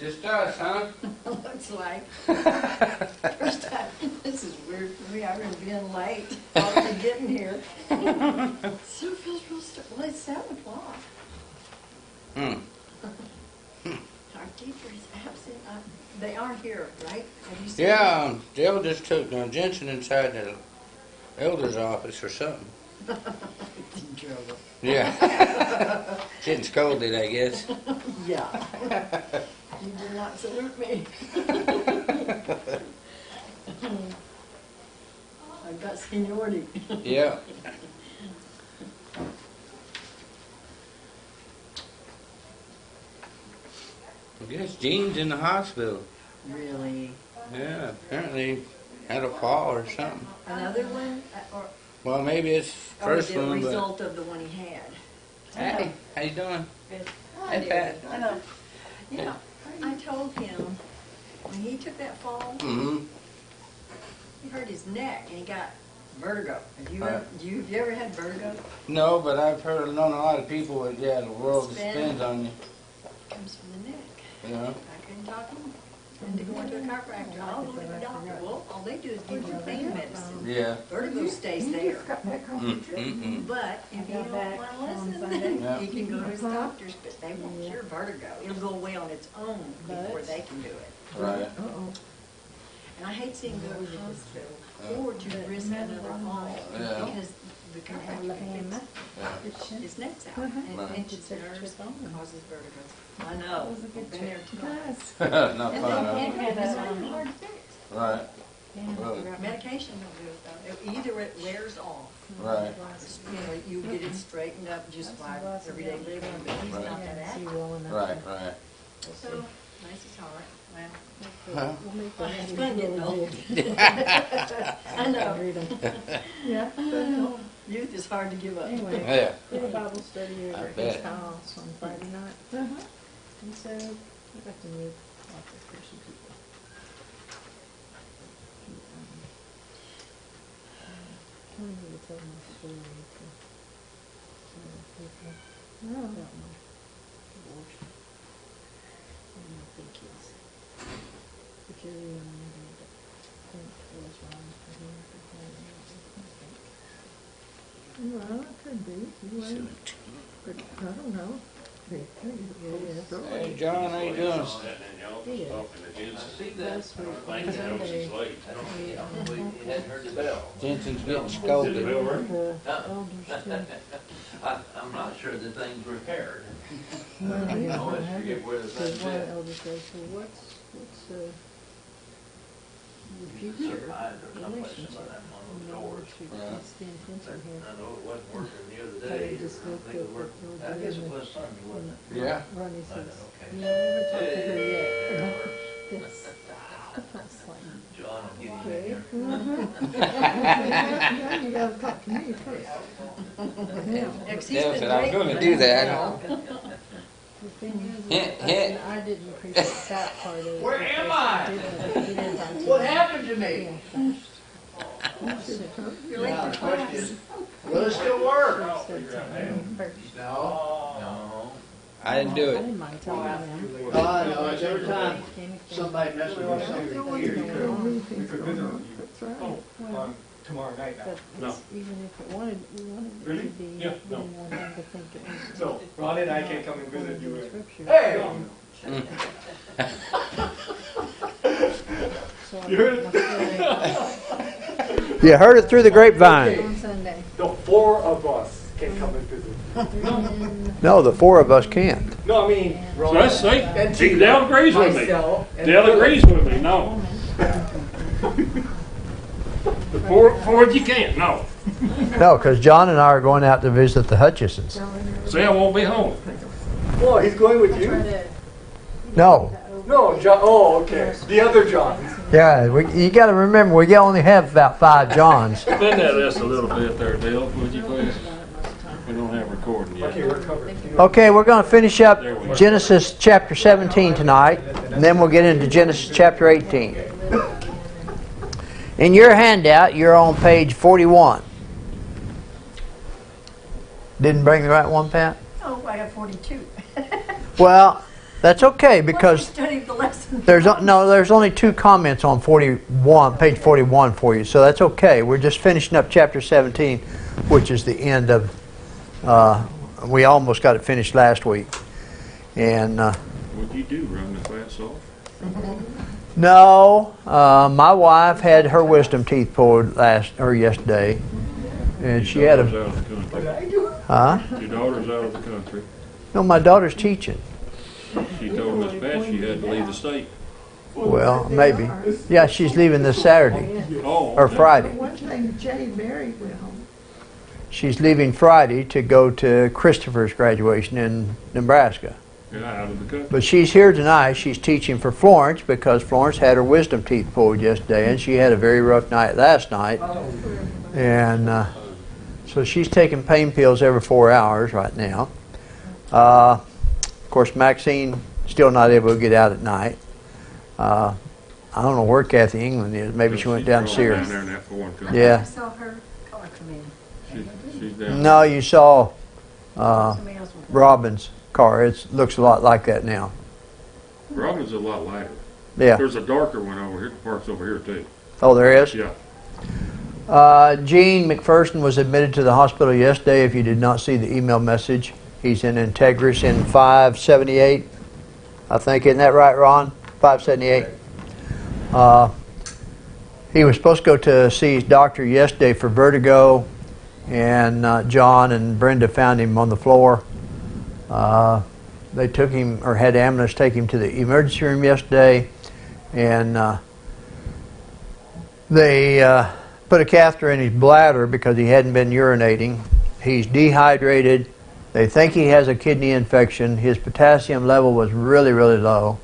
Just us, huh? Looks like. First time, this is weird for me, I've been being late, already getting here. Still feels real, well, it's 7 o'clock. Hmm. Our teacher is absent, they aren't here, right? Have you seen Yeah, the elders took Jensen inside the elder's office or something. them? In trouble. Yeah. Getting scolded, I guess. Yeah. You did not salute me. I've got seniority. Yeah. I guess Gene's in the hospital. Really? Yeah, apparently had a fall or something. Another one? Or Well, maybe it's first the one, but... result of the one he had? Hey, how you doing? Good. Hey, Pat. I know. Yeah, I told him, when he took that fall, Mm-hmm. he hurt his neck and he got vertigo. Have you, Right. have you ever had vertigo? No, but I've known a lot of people that, yeah, the world Spin. spins on you. It comes from the neck. You know? I couldn't talk him into going to a chiropractor. I'll go to the doctor. Well, all they do is give you pain medicine. Yeah. Vertigo stays there. Mm-mm. But if you don't want to listen, Yeah. you can go to his doctors, but they won't cure vertigo. It'll go away on its own before they can do it. Right. And I hate seeing him go to the hospital or to risk another fall Yeah. because the chiropractor gets his neck's out and Right. pinches nerves, causes vertigo. I know. I've been there twice. Not And fun, huh? it's really hard to fix. Right. Really. Medication don't do it though. Either it wears off, Right. you know, you get it straightened up just by everyday living, but he's not that active. Right, right. So, nice his heart. Well, Huh? it's fun getting old. I know. Youth is hard to give up. Anyway, Yeah. we had a Bible study I at bet. his house on Friday night. And so I got to meet lots of Christian people. I wanted to tell my story to some of the people about my abortion. And I think it's peculiar and maybe I think it was wrong for him to have it. Well, it could be. You wait. But I don't know. Hey, John, how you doing? Last week, on Sunday, Jensen's getting scolded. the elders said, I'm not sure the things were repaired. well, I yeah, always I forget had where the to, thing's one at. elder said, well, what's the future Supplies or someplace relationship? about that one of You those know, doors. what's the intention here? I know it wasn't working the other So day. we just I looked think it up worked. what I they'll guess do it and- was Sunday, wasn't it? Yeah. Ronnie I says, know, okay. no, I haven't talked to her Hey, yet. that works. Yes. I was like, John will get you in okay. here. Now you gotta talk to me first. Now, Yeah, 'cause he's Yeah, been said, "I'm waiting gonna for do that." the thing is, Hint, hint. I didn't appreciate that part of it. Where am I? He didn't talk to What me. happened to me? Yeah, first. You're late Now, for the class. question is, will it still work? Said something first. No. No. I didn't do I it. didn't mind telling them. I know, it's every time somebody messes with something here, you know. We could visit you. That's right. Well, on tomorrow night now. but No. it's, even if it wanted, we wanted it Really? to be, Yeah, we no. didn't want them to think it was. So, Ronnie and I can come and visit you. Scripture. Hey! So I You heard must say, You heard it through the grapevine. on Sunday. The 4 of us can come and visit. No, the 4 of us can't. No, I mean, So Ronnie. let's And see, Tina, Dale agrees with me. myself, and Dale Philip. agrees with me, no. The four you can't, no. No, because John and I are going out to visit the Hutchisons. Sam won't be home. Oh, he's going with you? No. No, John. Oh, okay. The other John. Yeah, you got to remember, we only have about 5 Johns. Spin that us a little bit there, Dale, would you please? We don't have recording yet. Okay, we're covered. Okay, we're going to finish up Genesis chapter 17 tonight, and then we'll get into Genesis chapter 18. In your handout, you're on page 41. Didn't bring the right one, Pat? Oh, I got 42. Well, That's okay Once we because studied the lesson. there's only 2 comments on 41, page 41 for you, so that's okay. We're just finishing up chapter 17, which is the end of. We almost got it finished last week, and What'd you do, run the class off? no, my wife had her wisdom teeth pulled yesterday, and she had Daughter's a. out of the country. Huh? Your daughter's out of the country. No, my daughter's teaching. She told Miss Pat she had to leave the state. Well, maybe. Yeah, she's leaving this Saturday Oh. or okay. Friday. One time Jay Mary went home. She's leaving Friday to go to Christopher's graduation in Nebraska. Yeah, out of the country. But she's here tonight. She's teaching for Florence because Florence had her wisdom teeth pulled yesterday, and she had a very rough night last night. And so she's taking pain pills every 4 hours right now. Of course, Maxine still not able to get out at night. I don't know where Kathy England is. Maybe she went down to see Down her. there in that foreign country. Yeah. I saw her car come in. She's down No, you saw Somebody else was. Robin's car. It looks a lot like that now. there. Robin's a lot lighter. Yeah. There's a darker one over here, parks over here too. Oh, there is? Yeah. Gene McPherson was admitted to the hospital yesterday. If you did not see the email message, he's in Integris in 578. I think, isn't that right, Ron? 578. He was supposed to go to see his doctor yesterday for vertigo, and John and Brenda found him on the floor. They took him, or had ambulance take him to the emergency room yesterday, and they put a catheter in his bladder because he hadn't been urinating. He's dehydrated. They think he has a kidney infection. His potassium level was really, really low.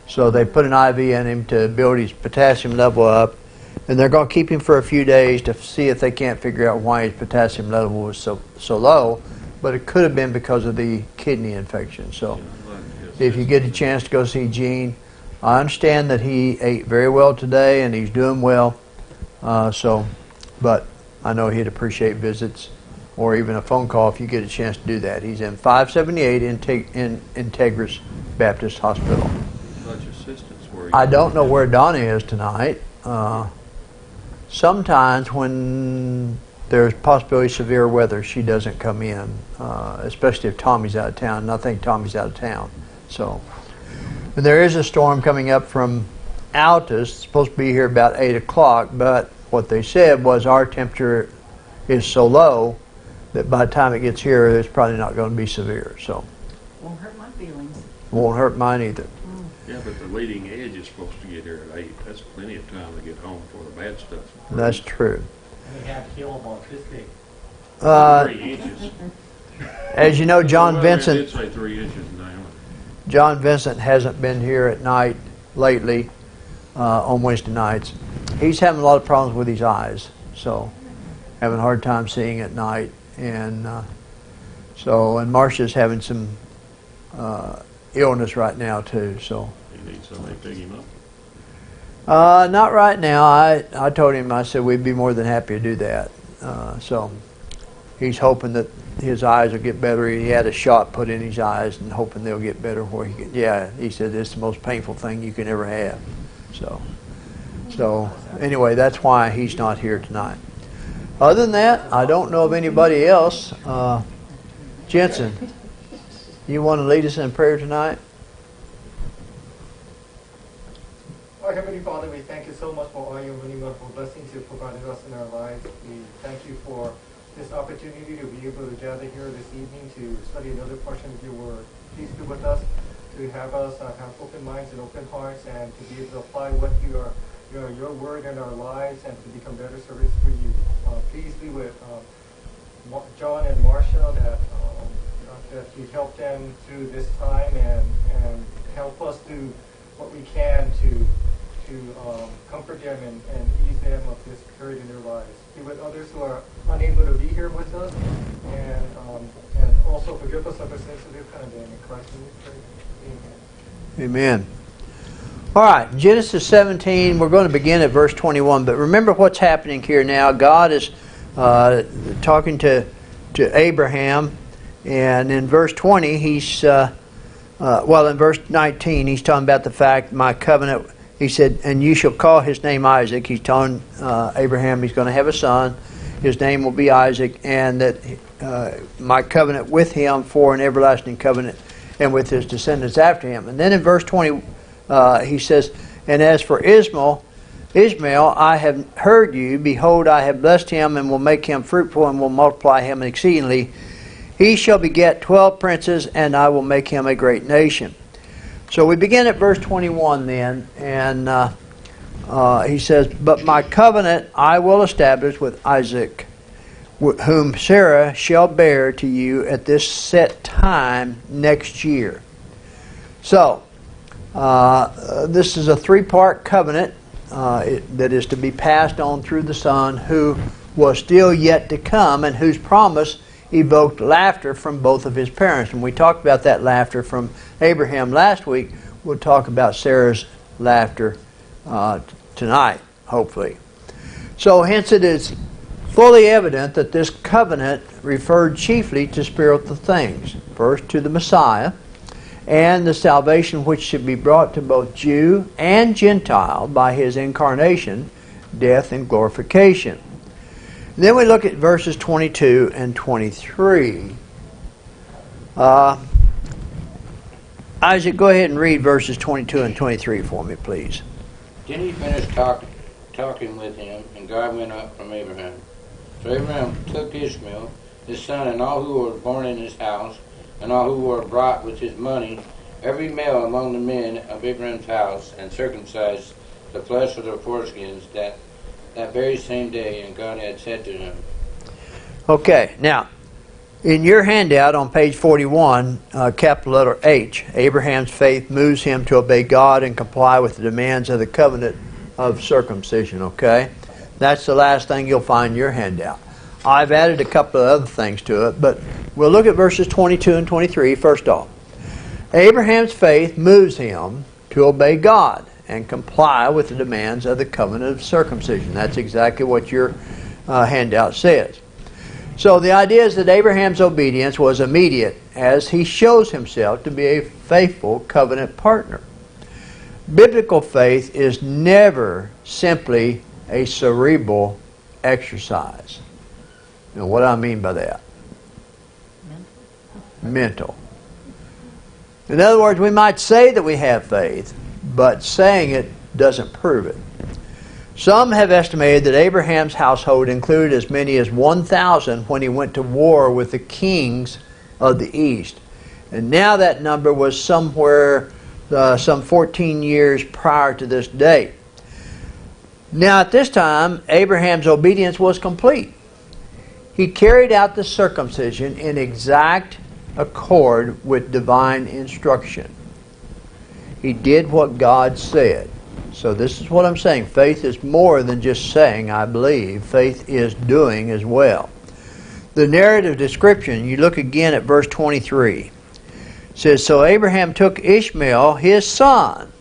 So they put an IV in him to build his potassium level up. And they're going to keep him for a few days to see if they can't figure out why his potassium level was so low. But it could have been because of the kidney infection. So if you get a chance to go see Gene, I understand that he ate very well today and he's doing well. But I know he'd appreciate visits or even a phone call if you get a chance to do that. He's in 578 in Integris Baptist Hospital. Bunch of assistants where I don't know where Donna is tonight. Sometimes when there's possibility of severe weather, she doesn't come in, especially if Tommy's out of town. And I think Tommy's out of town. So, and there is a storm coming up from Altus. It's supposed to be here about 8 o'clock, but what they said was our temperature is so low that by the time it gets here, it's probably not going to be severe. So, Won't hurt my feelings. won't hurt mine either. Yeah, but the leading edge is supposed to get here at 8. That's plenty of time to get home for the bad stuff. That's true. We have hail about this big. 3 inches. As you know, John Well, Vincent. It did say 3 inches now. John Vincent hasn't been here at night lately on Wednesday nights. He's having a lot of problems with his eyes, so having a hard time seeing at night. And and Marcia's having some illness right now too. So You need somebody to pick him up. not right now. I told him, I said we'd be more than happy to do that. So he's hoping that his eyes will get better. He had a shot put in his eyes and hoping they'll get better where he can. Yeah, he said it's the most painful thing you can ever have. So anyway, that's why he's not here tonight. Other than that, I don't know of anybody else. Jensen, you want to lead us in prayer tonight? Our Heavenly Father, we thank you so much for all your many wonderful blessings you've provided us in our lives. We thank you for this opportunity to be able to gather here this evening to study another portion of your word. Please be with us, to have us have open minds and open hearts, and to be able to apply what your word in our lives and to become better servants for you. Please be with John and Marcia, that you help them through this time and help us do what we can to comfort them and ease them of this period in their lives. Be with others who are unable to be here with us, and also forgive us of our sins of the pandemic. In Christ's name we pray. Amen. Amen. All right, Genesis 17, we're going to begin at verse 21, but remember what's happening here now. God is talking to Abraham, and in verse 20, he's well, in verse 19, he's talking about the fact, my covenant, he said, and you shall call his name Isaac. He's telling Abraham he's going to have a son. His name will be Isaac, and that my covenant with him for an everlasting covenant, and with his descendants after him. And then in verse 20, he says, and as for Ishmael, I have heard you. Behold, I have blessed him, and will make him fruitful, and will multiply him exceedingly. He shall beget 12 princes, and I will make him a great nation. So we begin at verse 21 then, and he says, but my covenant I will establish with Isaac, whom Sarah shall bear to you at this set time next year. So, this is a three-part covenant that is to be passed on through the Son, who was still yet to come, and whose promise evoked laughter from both of his parents. And we talked about that laughter from Abraham last week. We'll talk about Sarah's laughter tonight, hopefully. So hence it is fully evident that this covenant referred chiefly to spiritual things. First to the Messiah, and the salvation which should be brought to both Jew and Gentile by his incarnation, death, and glorification. Then we look at verses 22 and 23. Isaac, go ahead and read verses 22 and 23 for me, please. Then he finished talking with him, and God went up from Abraham. So Abraham took Ishmael, his son, and all who were born in his house, and all who were brought with his money, every male among the men of Abraham's house, and circumcised the flesh of their foreskins that very same day, and God had said to him. Okay, now, in your handout on page 41, capital letter H, Abraham's faith moves him to obey God and comply with the demands of the covenant of circumcision, okay? That's the last thing you'll find in your handout. I've added a couple of other things to it, but we'll look at verses 22 and 23 first off. Abraham's faith moves him to obey God and comply with the demands of the covenant of circumcision. That's exactly what your handout says. So the idea is that Abraham's obedience was immediate as he shows himself to be a faithful covenant partner. Biblical faith is never simply a cerebral exercise. Now, what do I mean by that? Mental. In other words, we might say that we have faith, but saying it doesn't prove it. Some have estimated that Abraham's household included as many as 1,000 when he went to war with the kings of the East. And now that number was somewhere some 14 years prior to this date. Now at this time, Abraham's obedience was complete. He carried out the circumcision in exact accord with divine instruction. He did what God said. So this is what I'm saying. Faith is more than just saying, I believe. Faith is doing as well. The narrative description, you look again at verse 23. It says, so Abraham took Ishmael, his son.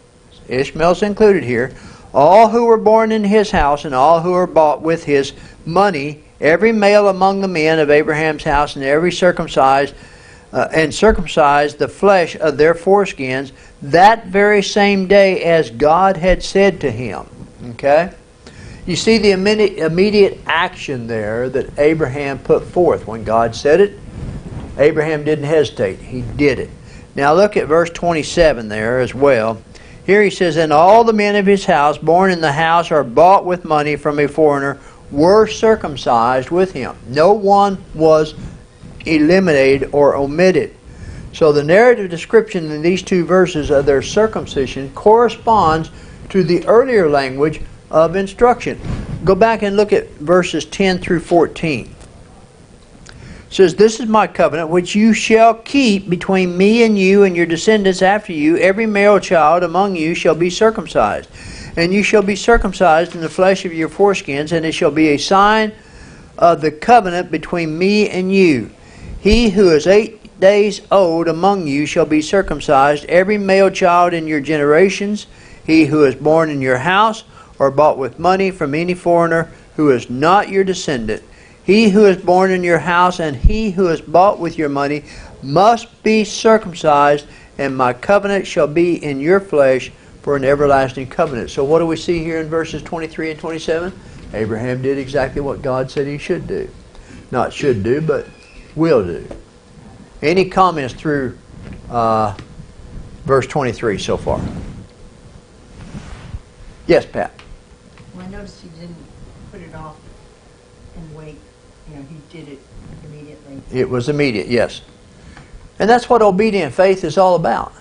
Ishmael's included here. All who were born in his house and all who were bought with his money, every male among the men of Abraham's house, and every circumcised the flesh of their foreskins that very same day as God had said to him. Okay? You see the immediate action there that Abraham put forth. When God said it, Abraham didn't hesitate. He did it. Now look at verse 27 there as well. Here he says, and all the men of his house, born in the house or bought with money from a foreigner, were circumcised with him. No one was eliminated or omitted. So the narrative description in these two verses of their circumcision corresponds to the earlier language of instruction. Go back and look at verses 10 through 14. It says, this is my covenant which you shall keep between me and you and your descendants after you. Every male child among you shall be circumcised. And you shall be circumcised in the flesh of your foreskins, and it shall be a sign of the covenant between me and you. He who is 8 days old among you shall be circumcised, every male child in your generations, he who is born in your house or bought with money from any foreigner who is not your descendant. He who is born in your house and he who is bought with your money must be circumcised, and my covenant shall be in your flesh for an everlasting covenant. So what do we see here in verses 23 and 27? Abraham did exactly what God said he should do. Not should do, but will do. Any comments through verse 23 so far? Yes, Pat. Well, I noticed he didn't put it off and wait. You know, he did it immediately. It was immediate, yes. And that's what obedient faith is all about.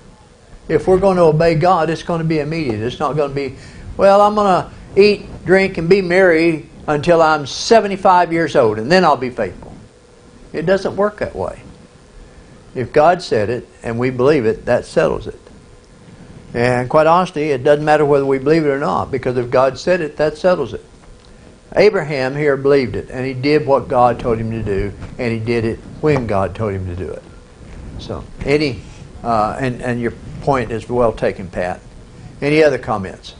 If we're going to obey God, it's going to be immediate. It's not going to be, well, I'm going to eat, drink, and be merry until I'm 75 years old, and then I'll be faithful. It doesn't work that way. If God said it, and we believe it, that settles it. And quite honestly, it doesn't matter whether we believe it or not, because if God said it, that settles it. Abraham here believed it, and he did what God told him to do, and he did it when God told him to do it. So, and your point is well taken, Pat. Any other comments?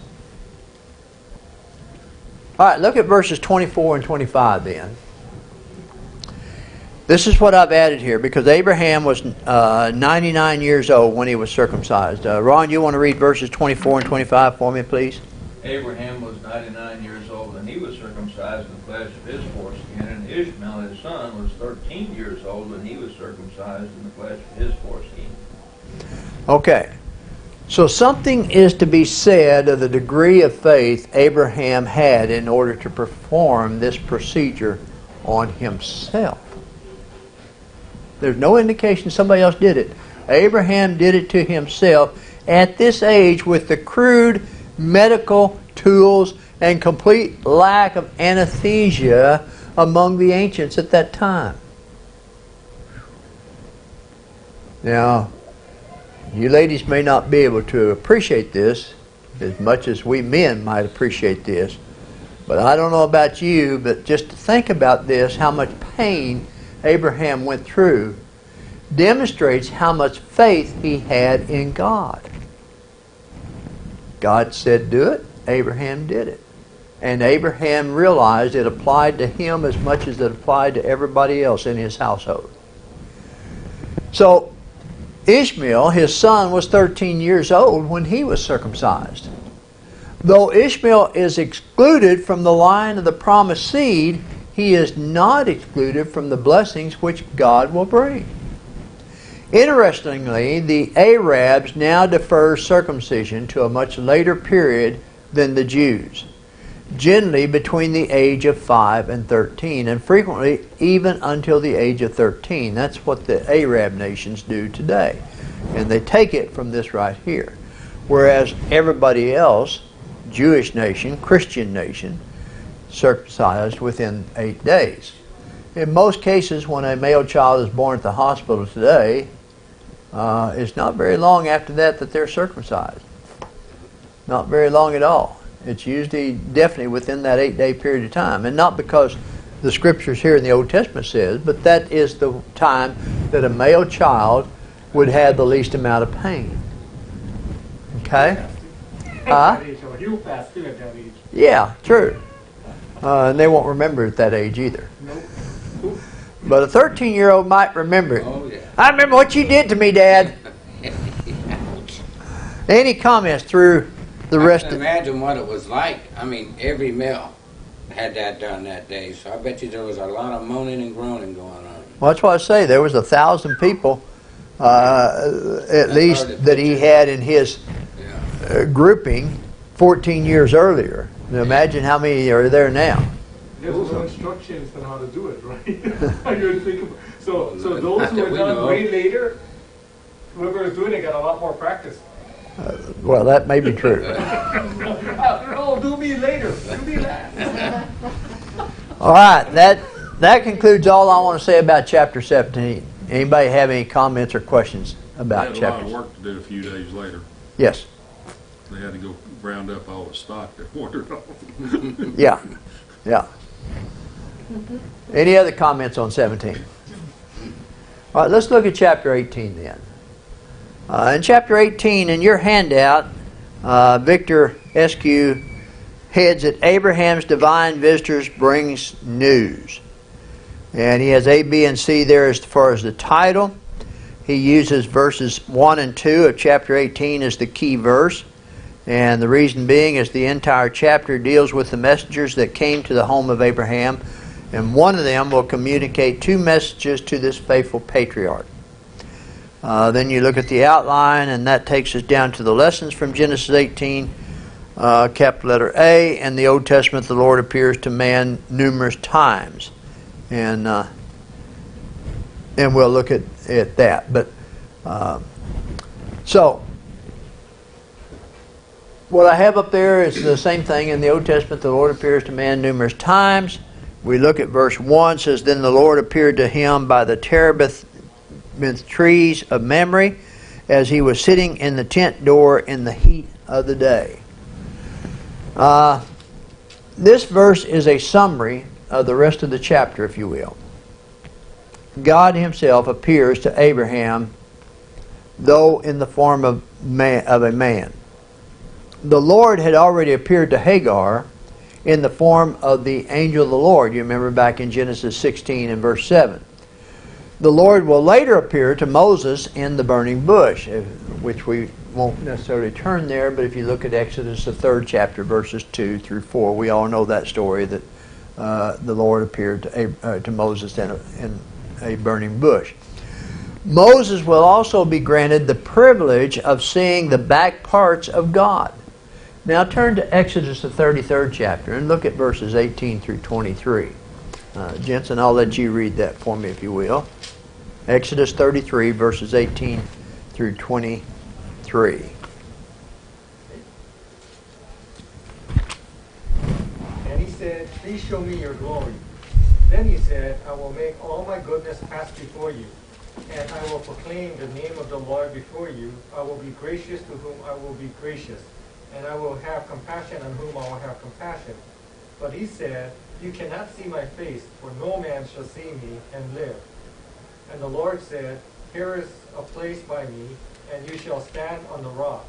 All right, look at verses 24 and 25 then. This is what I've added here, because Abraham was 99 years old when he was circumcised. Ron, you want to read verses 24 and 25 for me, please? Abraham was 99 years old when he was circumcised in the flesh of his foreskin, and Ishmael his son was 13 years old when he was circumcised in the flesh of his foreskin. Okay. So something is to be said of the degree of faith Abraham had in order to perform this procedure on himself. There's no indication somebody else did it. Abraham did it to himself at this age with the crude medical tools and complete lack of anesthesia among the ancients at that time. Now, you ladies may not be able to appreciate this as much as we men might appreciate this, but I don't know about you, but just to think about this, how much pain Abraham went through, demonstrates how much faith he had in God. God said do it, Abraham did it. And Abraham realized it applied to him as much as it applied to everybody else in his household. So, Ishmael, his son, was 13 years old when he was circumcised. Though Ishmael is excluded from the line of the promised seed, he is not excluded from the blessings which God will bring. Interestingly, the Arabs now defer circumcision to a much later period than the Jews, generally between the age of 5 and 13, and frequently even until the age of 13. That's what the Arab nations do today. And they take it from this right here. Whereas everybody else, Jewish nation, Christian nation, circumcised within 8 days. In most cases, when a male child is born at the hospital today, it's not very long after that they're circumcised. Not very long at all. It's usually definitely within that 8-day period of time. And not because the scriptures here in the Old Testament says, but that is the time that a male child would have the least amount of pain. Okay? He'll pass through at that age. Yeah, true. And they won't remember at that age either. Nope. But a 13-year-old might remember it. Oh, yeah. I remember what you did to me, Dad. Any comments through the rest I can of... imagine what it was like. I mean, every male had that done that day, so I bet you there was a lot of moaning and groaning going on. Well, that's what I say. There was 1,000 people, at least, that he had in his Yeah. grouping 14 years earlier. Now imagine how many are there now. There's no instructions on how to do it, right? I didn't think about, so those Not who that were we done know. way later, whoever was doing it got a lot more practice. Well, that may be true. No, do me later. Do me last. All right, that concludes all I want to say about chapter 17. Anybody have any comments or questions They about had a lot chapter? of work to do a few days later. Yes. They had to go round up all the stock that wandered off. Yeah. Yeah. Any other comments on 17? All right, let's look at chapter 18 then. In chapter 18, in your handout, Victor SQ heads it, Abraham's Divine Visitors Brings News. And he has A, B, and C there as far as the title. he uses verses 1 and 2 of chapter 18 as the key verse. And the reason being is the entire chapter deals with the messengers that came to the home of Abraham. And one of them will communicate 2 messages to this faithful patriarch. Then you look at the outline, and that takes us down to the lessons from Genesis 18, capital letter A. In the Old Testament, the Lord appears to man numerous times. And we'll look at that. But so, what I have up there is the same thing. In the Old Testament, the Lord appears to man numerous times. We look at verse 1, it says, Then the Lord appeared to him by the terebinth trees of Mamre, as he was sitting in the tent door in the heat of the day. This verse is a summary of the rest of the chapter, if you will. God himself appears to Abraham, though in the form of a man. The Lord had already appeared to Hagar in the form of the angel of the Lord. You remember back in Genesis 16 and verse 7. The Lord will later appear to Moses in the burning bush, which we won't necessarily turn there, but if you look at Exodus, the 3rd chapter, verses 2 through 4, we all know that story, that the Lord appeared to Moses in a burning bush. Moses will also be granted the privilege of seeing the back parts of God. Now turn to Exodus, the 33rd chapter, and look at verses 18 through 23. Jensen, I'll let you read that for me, if you will. Exodus 33, verses 18 through 23. And he said, Please show me your glory. Then he said, I will make all my goodness pass before you, and I will proclaim the name of the Lord before you. I will be gracious to whom I will be gracious, and I will have compassion on whom I will have compassion. But he said, You cannot see my face, for no man shall see me and live. And the Lord said, Here is a place by me, and you shall stand on the rock.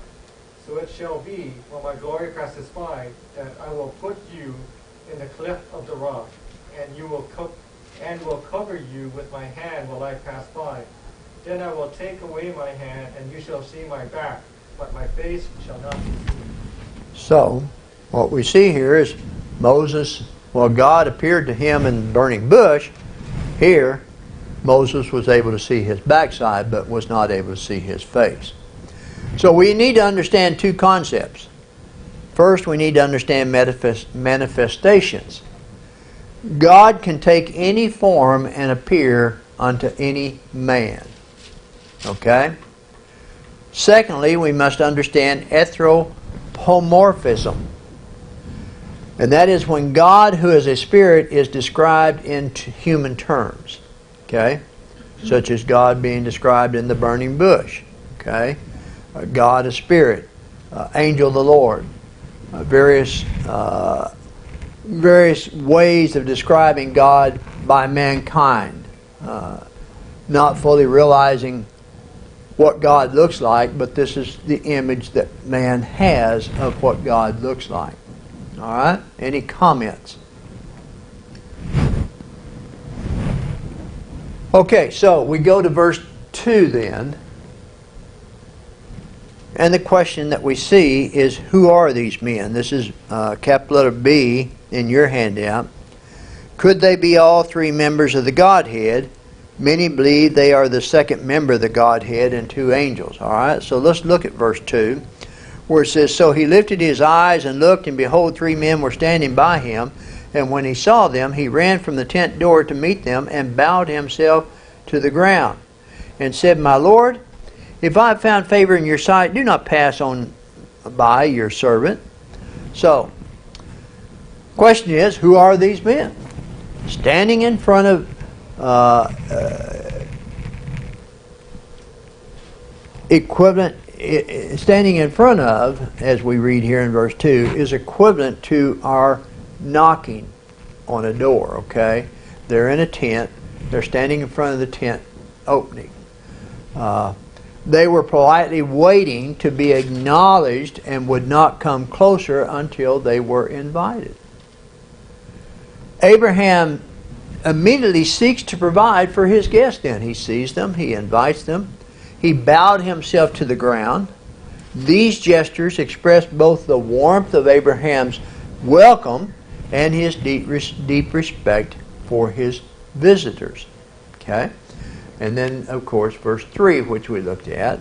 So it shall be, when my glory passes by, that I will put you in the cleft of the rock, and will cover you with my hand while I pass by. Then I will take away my hand, and you shall see my back, but my face shall not be seen. So, what we see here is God appeared to him in the burning bush. Here, Moses was able to see his backside, but was not able to see his face. So we need to understand 2 concepts. First, we need to understand manifestations. God can take any form and appear unto any man. Okay? Secondly, we must understand anthropomorphism. And that is when God, who is a spirit, is described in human terms. Okay? Such as God being described in the burning bush. Okay? God, a spirit. Angel of the Lord. Various ways of describing God by mankind. Not fully realizing what God looks like, but this is the image that man has of what God looks like. All right? Any comments? Okay, so we go to verse 2 then. And the question that we see is, who are these men? This is capital letter B in your handout. Could they be all 3 members of the Godhead? Many believe they are the second member of the Godhead and 2 angels. All right, so let's look at verse 2, where it says, So he lifted his eyes and looked, and behold, 3 men were standing by him. And when he saw them, he ran from the tent door to meet them, and bowed himself to the ground, and said, My Lord, if I have found favor in your sight, do not pass on by your servant. So, question is, who are these men? Standing in front of standing in front of, as we read here in verse 2, is equivalent to our knocking on a door, okay? They're in a tent. They're standing in front of the tent opening. They were politely waiting to be acknowledged and would not come closer until they were invited. Abraham immediately seeks to provide for his guests then. He sees them, he invites them. He bowed himself to the ground. These gestures expressed both the warmth of Abraham's welcome and his deep respect for his visitors. Okay? And then, of course, verse 3, which we looked at.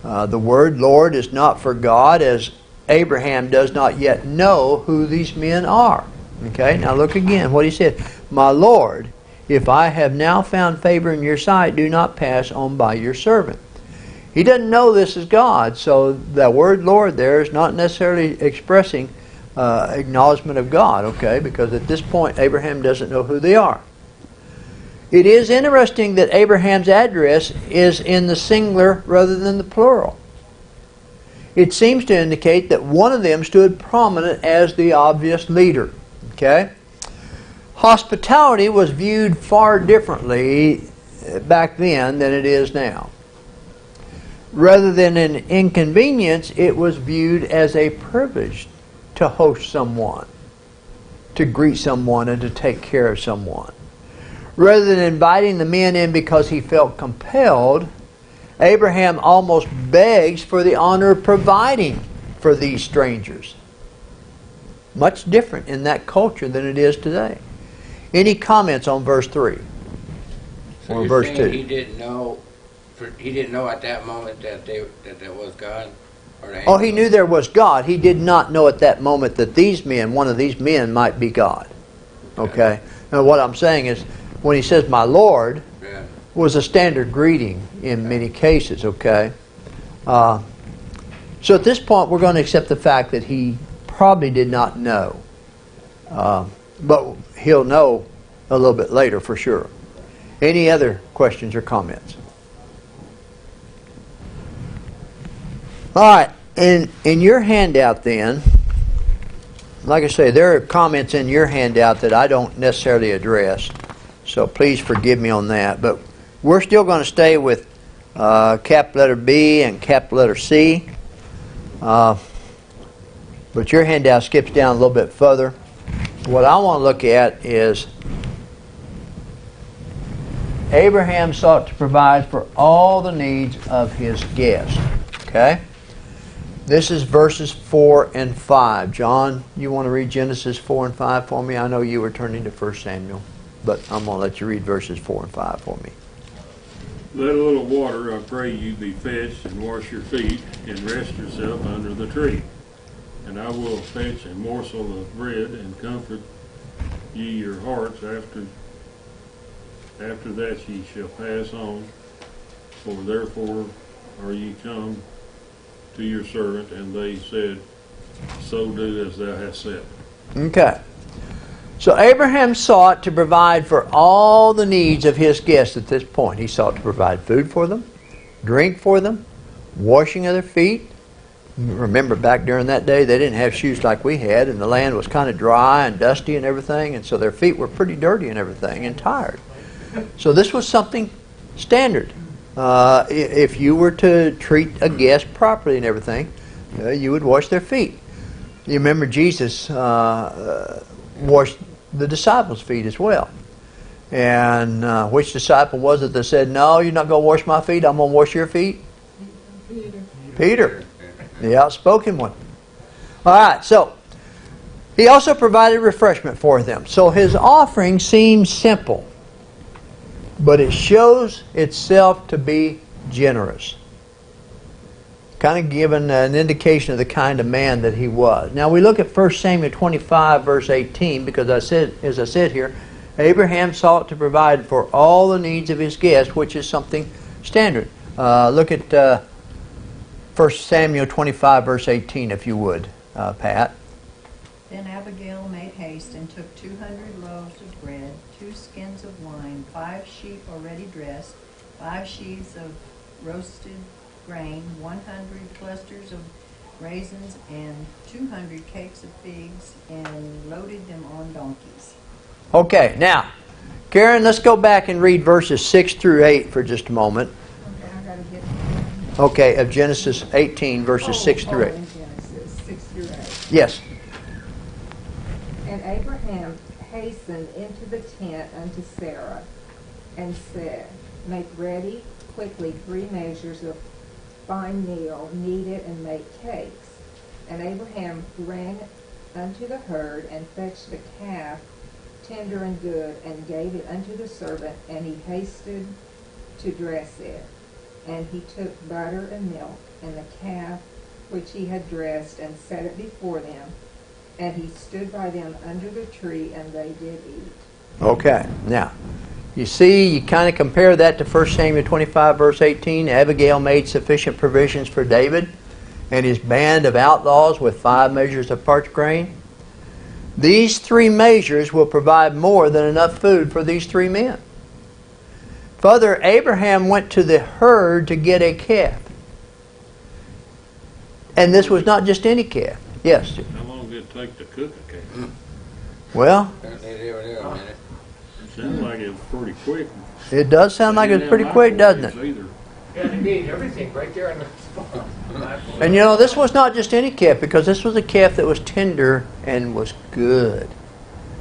The word Lord is not for God, as Abraham does not yet know who these men are. Okay? Now look again what he said. My Lord, if I have now found favor in your sight, do not pass on by your servant. He doesn't know this is God, so the word Lord there is not necessarily expressing acknowledgement of God, okay? Because at this point, Abraham doesn't know who they are. It is interesting that Abraham's address is in the singular rather than the plural. It seems to indicate that one of them stood prominent as the obvious leader, okay? Hospitality was viewed far differently back then than it is now. Rather than an inconvenience, it was viewed as a privilege to host someone, to greet someone, and to take care of someone. Rather than inviting the men in because he felt compelled, Abraham almost begs for the honor of providing for these strangers. Much different in that culture than it is today. Any comments on verse 3? So Or you're verse saying 2? he didn't know at that moment that that was God? Or the Oh, he angel? knew there was God. He did not know at that moment that these men, one of these men, might be God. Okay? Now what I'm saying is, when he says, my Lord, Yeah. was a standard greeting in many cases, okay? So at this point, we're going to accept the fact that he probably did not know. But he'll know a little bit later for sure. Any other questions or comments? All right, in your handout then, like I say, there are comments in your handout that I don't necessarily address, so please forgive me on that. But we're still going to stay with cap letter B and cap letter C. But your handout skips down a little bit further. What I want to look at is Abraham sought to provide for all the needs of his guests. Okay? This is verses 4 and 5. John, you want to read Genesis 4 and 5 for me? I know you were turning to 1 Samuel, but I'm going to let you read verses 4 and 5 for me. Let a little water, I pray you, be fetched, and wash your feet, and rest yourself under the tree. And I will fetch a morsel of bread, and comfort ye your hearts. After that ye shall pass on, for therefore are ye come to your servant. And they said, so do as thou hast said. Okay. So Abraham sought to provide for all the needs of his guests at this point. He sought to provide food for them, drink for them, washing of their feet. Remember, back during that day, they didn't have shoes like we had, and the land was kind of dry and dusty and everything, and so their feet were pretty dirty and everything and tired. So this was something standard. If you were to treat a guest properly and everything, you would wash their feet. You remember Jesus washed the disciples' feet as well. And which disciple was it that said, no, you're not going to wash my feet, I'm going to wash your feet? Peter. The outspoken one. All right, so he also provided refreshment for them. So his offering seems simple, but it shows itself to be generous. Kind of giving an indication of the kind of man that he was. Now we look at 1 Samuel 25 verse 18, because as I said here, Abraham sought to provide for all the needs of his guests, which is something standard. Look at 1 Samuel 25 verse 18, if you would, Pat. Then Abigail made haste and took 200 loaves of bread, 2 skins of wine, 5 sheep already dressed, 5 sheaves of roasted grain, 100 clusters of raisins, and 200 cakes of figs, and loaded them on donkeys. Okay, now, Karen, let's go back and read verses 6 through 8 for just a moment. Okay, I gotta get. Okay, of Genesis 18, verses 6 through 8. In Genesis 6 through 8. Yes. And Abraham hastened into the tent unto Sarah, and said, make ready quickly 3 measures of fine meal, knead it, and make cakes. And Abraham ran unto the herd, and fetched a calf, tender and good, and gave it unto the servant, and he hasted to dress it. And he took butter and milk, and the calf which he had dressed, and set it before them. And he stood by them under the tree, and they did eat. Okay, now, you see, you kind of compare that to 1 Samuel 25, verse 18. Abigail made sufficient provisions for David and his band of outlaws with 5 measures of parched grain. These 3 measures will provide more than enough food for these 3 men. Further, Abraham went to the herd to get a calf. And this was not just any calf. Yes. How long did it take to cook a calf? Well, Apparently they were there a minute. It sounded like it was pretty quick. it does sound like it's pretty quick, doesn't it? Either. Yeah, they made everything right there in the spot. And you know, this was not just any calf, because this was a calf that was tender and was good.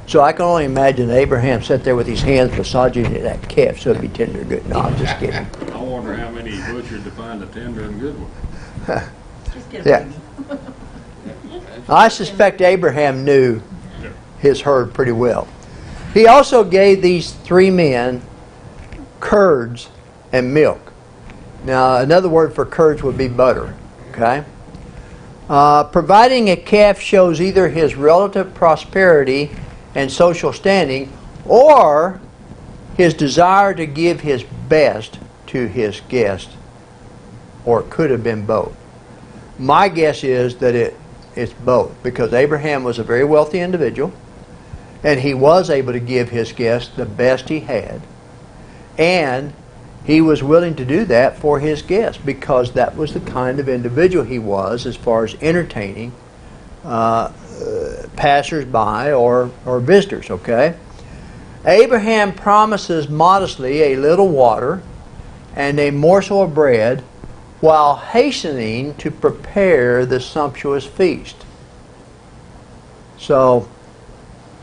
So I can only imagine Abraham sat there with his hands massaging that calf so it'd be tender good. No, I'm just kidding. I wonder how many he butchered to find a tender and good one. Just get Yeah. I suspect Abraham knew his herd pretty well. He also gave these 3 men curds and milk. Now, another word for curds would be butter. Okay? Providing a calf shows either his relative prosperity and social standing, or his desire to give his best to his guest, or it could have been both. My guess is that it's both, because Abraham was a very wealthy individual, and he was able to give his guests the best he had, and he was willing to do that for his guests, because that was the kind of individual he was as far as entertaining passers-by or visitors, okay? Abraham promises modestly a little water and a morsel of bread while hastening to prepare the sumptuous feast. So,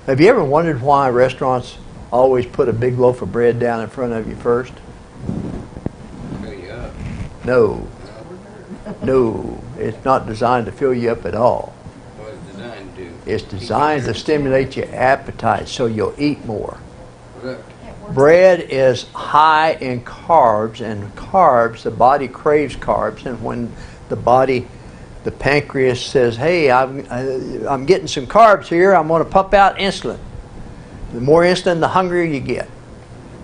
have you ever wondered why restaurants always put a big loaf of bread down in front of you first? Fill you up. No. No. It's not designed to fill you up at all. What it's designed to do. It's designed to stimulate your appetite so you'll eat more. Look, Bread is high in carbs, and carbs, the body craves carbs, and when the pancreas says, hey, I'm getting some carbs here, I'm going to pump out insulin. The more insulin, the hungrier you get.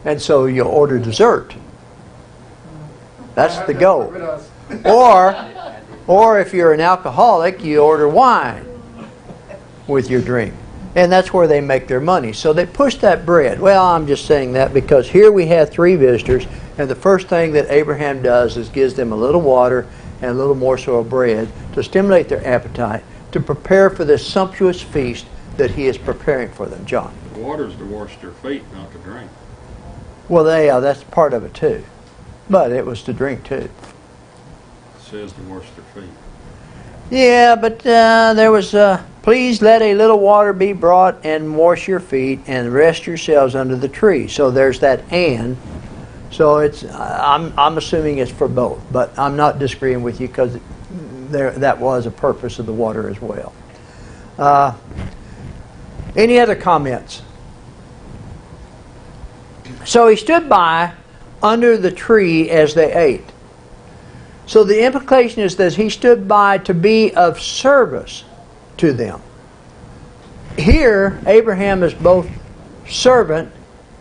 And so you'll order dessert. That's the goal. Or if you're an alcoholic, you order wine with your drink. And that's where they make their money. So they push that bread. Well, I'm just saying that because here we have 3 visitors, and the first thing that Abraham does is gives them a little water and a little morsel of bread to stimulate their appetite, to prepare for this sumptuous feast that he is preparing for them. John? The water's to wash their feet, not to drink. Well, that's part of it too. But it was to drink too. It says to wash their feet. Yeah, but there was, please let a little water be brought and wash your feet and rest yourselves under the tree. So there's that and. So it's, I'm assuming it's for both. But I'm not disagreeing with you because that was a purpose of the water as well. Any other comments? So he stood by under the tree as they ate. So the implication is that he stood by to be of service to them. Here, Abraham is both servant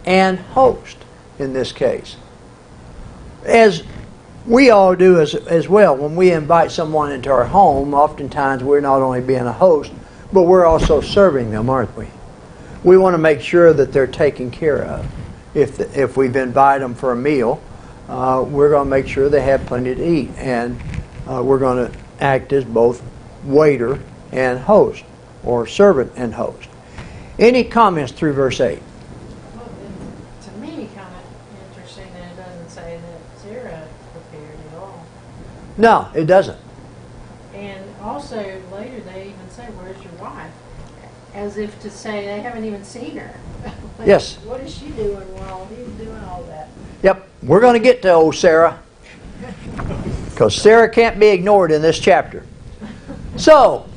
and host in this case. As we all do as well. When we invite someone into our home, oftentimes we're not only being a host, but we're also serving them, aren't we? We want to make sure that they're taken care of. If we've invited them for a meal, we're going to make sure they have plenty to eat. And we're going to act as both waiter and host, or servant and host. Any comments through verse 8? Well, to me, kind of interesting that it doesn't say that Sarah prepared at all. No, it doesn't. And also, later they even say, where's your wife? As if to say they haven't even seen her. Like, Yes. What is she doing while he's doing all that? Yep. We're going to get to old Sarah, because Sarah can't be ignored in this chapter. So,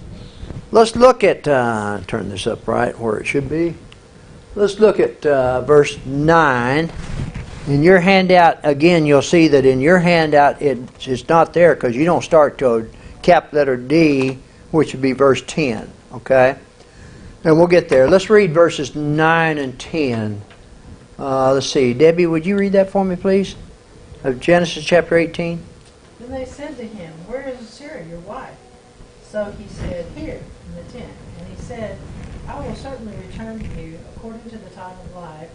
let's look at, turn this up right where it should be. Let's look at verse 9. In your handout, again, you'll see that in your handout it's not there because you don't start till cap letter D, which would be verse 10. Okay? And we'll get there. Let's read verses 9 and 10. Let's see. Debbie, would you read that for me, please? Of Genesis chapter 18. Then they said to him, Where is Sarah, your wife? So he said, Here, in the tent. And he said, I will certainly return to you according to the time of life.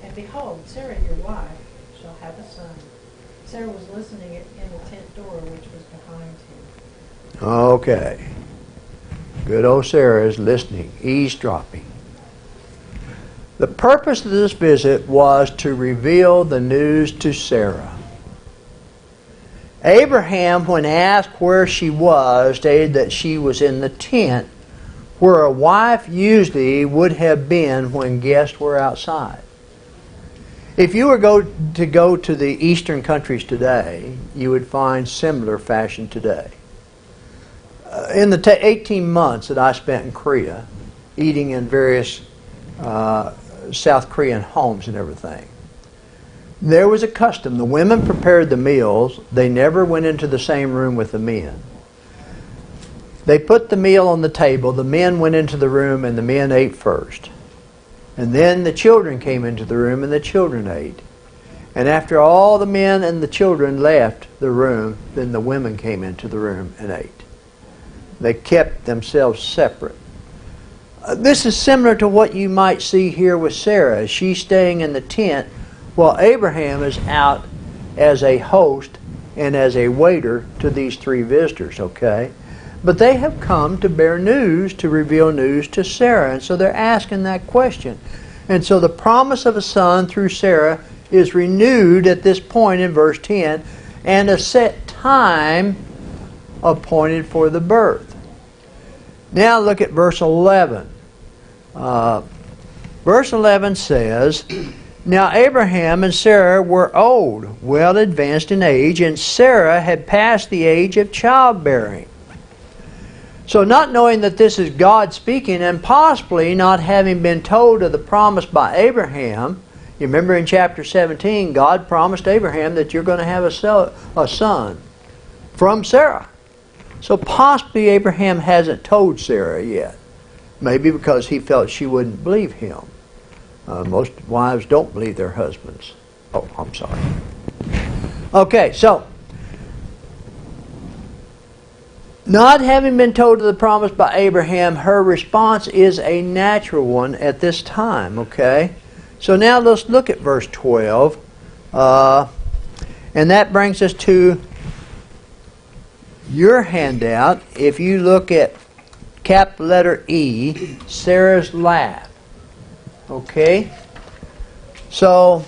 And behold, Sarah, your wife, shall have a son. Sarah was listening in the tent door, which was behind him. Okay. Good old Sarah is listening, eavesdropping. The purpose of this visit was to reveal the news to Sarah. Abraham, when asked where she was, stated that she was in the tent, where a wife usually would have been when guests were outside. If you were to go to the eastern countries today, you would find similar fashion today. In the 18 months that I spent in Korea, eating in various South Korean homes and everything, there was a custom. The women prepared the meals. They never went into the same room with the men. They put the meal on the table. The men went into the room and the men ate first. And then the children came into the room and the children ate. And after all the men and the children left the room, then the women came into the room and ate. They kept themselves separate. This is similar to what you might see here with Sarah. She's staying in the tent while Abraham is out as a host and as a waiter to these three visitors, okay? But they have come to bear news, to reveal news to Sarah. And so they're asking that question. And so the promise of a son through Sarah is renewed at this point in verse 10, and a set time appointed for the birth. Now look at verse 11. Verse 11 says, Now Abraham and Sarah were old, well advanced in age, and Sarah had passed the age of childbearing. So not knowing that this is God speaking, and possibly not having been told of the promise by Abraham, you remember in chapter 17, God promised Abraham that you're going to have a son from Sarah. So possibly Abraham hasn't told Sarah yet. Maybe because he felt she wouldn't believe him. Most wives don't believe their husbands. Oh, I'm sorry. Okay, so not having been told of the promise by Abraham, her response is a natural one at this time, okay? So now let's look at verse 12. And that brings us to your handout. If you look at cap letter E, Sarah's laugh. Okay? So,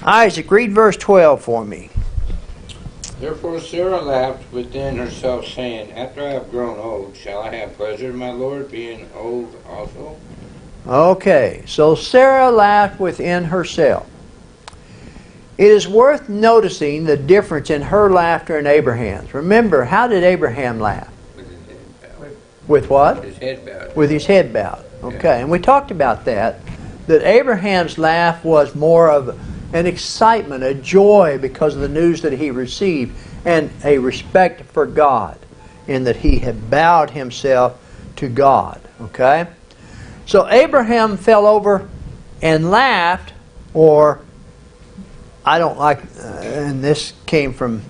Isaac, read verse 12 for me. Therefore Sarah laughed within herself, saying, After I have grown old, shall I have pleasure in my Lord, being old also? Okay, so Sarah laughed within herself. It is worth noticing the difference in her laughter and Abraham's. Remember, how did Abraham laugh? With his head bowed. With what? His head bowed. With his head bowed. Okay, Yeah. and we talked about that Abraham's laugh was more of an excitement, a joy because of the news that he received, and a respect for God in that he had bowed himself to God. Okay? So Abraham fell over and laughed, or I don't like, and this came from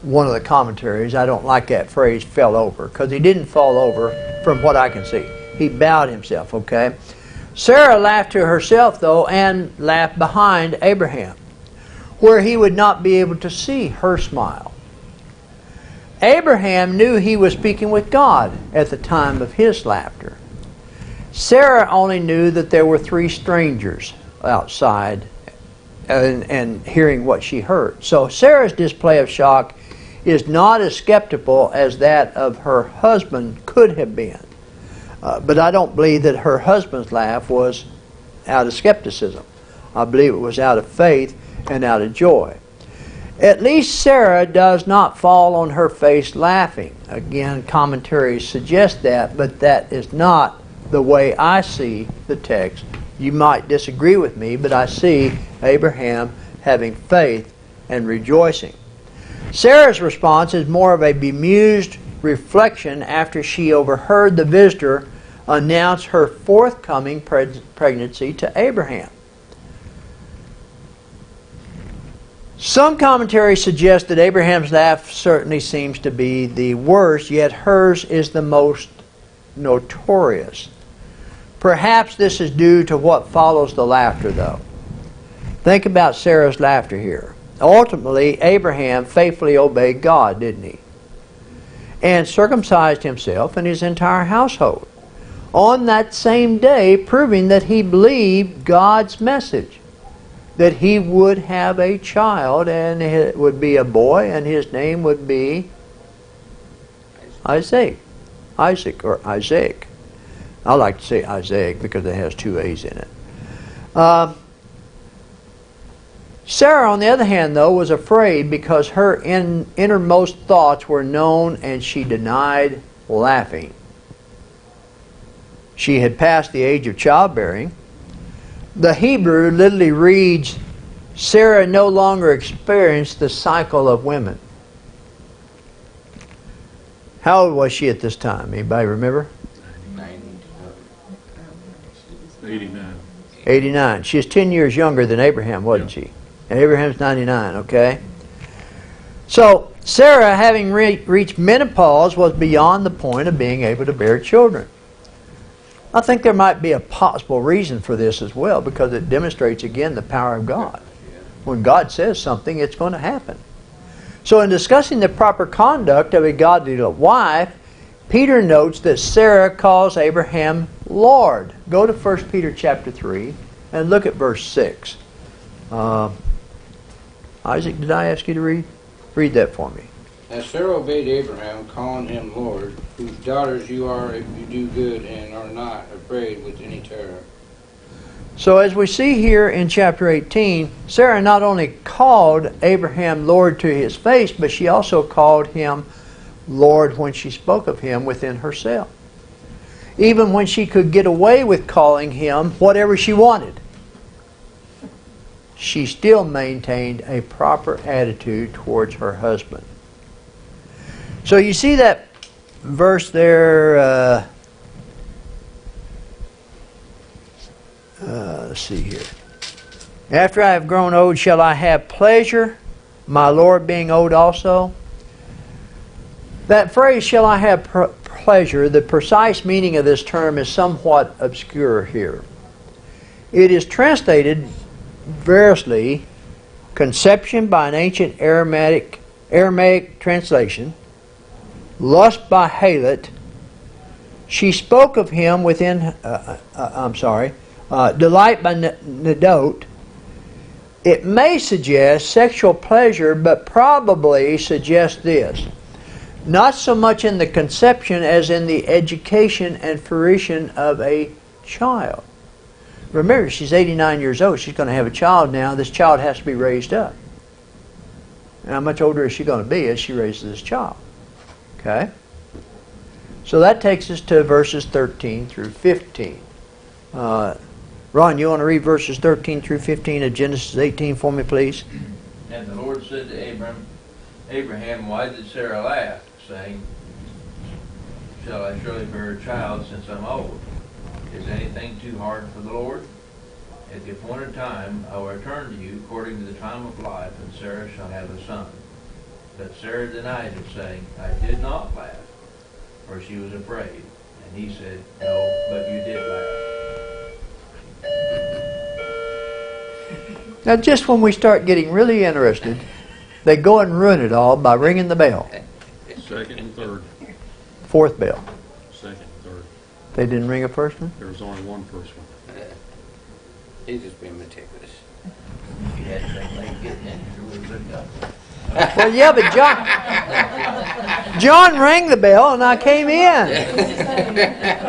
one of the commentaries, I don't like that phrase, fell over, because he didn't fall over from what I can see. He bowed himself, okay? Sarah laughed to herself, though, and laughed behind Abraham, where he would not be able to see her smile. Abraham knew he was speaking with God at the time of his laughter. Sarah only knew that there were three strangers outside and hearing what she heard. So Sarah's display of shock is not as skeptical as that of her husband could have been. But I don't believe that her husband's laugh was out of skepticism. I believe it was out of faith and out of joy. At least Sarah does not fall on her face laughing. Again, commentaries suggest that, but that is not the way I see the text. You might disagree with me, but I see Abraham having faith and rejoicing. Sarah's response is more of a bemused reflection after she overheard the visitor announce her forthcoming pregnancy to Abraham. Some commentaries suggest that Abraham's laugh certainly seems to be the worst, yet hers is the most notorious. Perhaps this is due to what follows the laughter, though. Think about Sarah's laughter here. Ultimately, Abraham faithfully obeyed God, didn't he? And circumcised himself and his entire household on that same day, proving that he believed God's message, that he would have a child, and it would be a boy, and his name would be Isaac. Isaac or Isaac. I like to say Isaac because it has two A's in it. Sarah, on the other hand, though, was afraid because her innermost thoughts were known, and she denied laughing. She had passed the age of childbearing. The Hebrew literally reads, Sarah no longer experienced the cycle of women. How old was she at this time? Anybody remember? 89. 89. She was 10 years younger than Abraham, wasn't she? And Abraham's 99, okay? So, Sarah, having reached menopause, was beyond the point of being able to bear children. I think there might be a possible reason for this as well, because it demonstrates again the power of God. When God says something, it's going to happen. So in discussing the proper conduct of a godly wife, Peter notes that Sarah calls Abraham Lord. Go to 1 Peter chapter 3 and look at verse 6. Isaac, did I ask you to read? Read that for me. As Sarah obeyed Abraham, calling him Lord, whose daughters you are if you do good and are not afraid with any terror. So as we see here in chapter 18, Sarah not only called Abraham Lord to his face, but she also called him Lord when she spoke of him within herself. Even when she could get away with calling him whatever she wanted, she still maintained a proper attitude towards her husband. So you see that verse there, let's see here. After I have grown old, shall I have pleasure, my Lord being old also? That phrase, shall I have pleasure, the precise meaning of this term is somewhat obscure here. It is translated variously, conception by an ancient Aramaic translation, lust by Halet, she spoke of him within, delight by Nedot. It may suggest sexual pleasure, but probably suggests this. Not so much in the conception as in the education and fruition of a child. Remember, she's 89 years old. She's going to have a child now. This child has to be raised up. And how much older is she going to be as she raises this child? Okay? So that takes us to verses 13 through 15. Ron, you want to read verses 13 through 15 of Genesis 18 for me, please? And the Lord said to Abraham, why did Sarah laugh, saying, shall I surely bear a child since I'm old? Is anything too hard for the Lord? At the appointed time I will return to you according to the time of life, and Sarah shall have a son. But Sarah denied it, saying, I did not laugh, for she was afraid. And he said, no, but you did laugh. Now, just when we start getting really interested, they go and ruin it all by ringing the bell. Second and third. Fourth bell. Second and third. They didn't ring a first one? There was only one first one. He's just being meticulous. You had that thing getting in, you would have looked up. Well, yeah, but John rang the bell and I came in.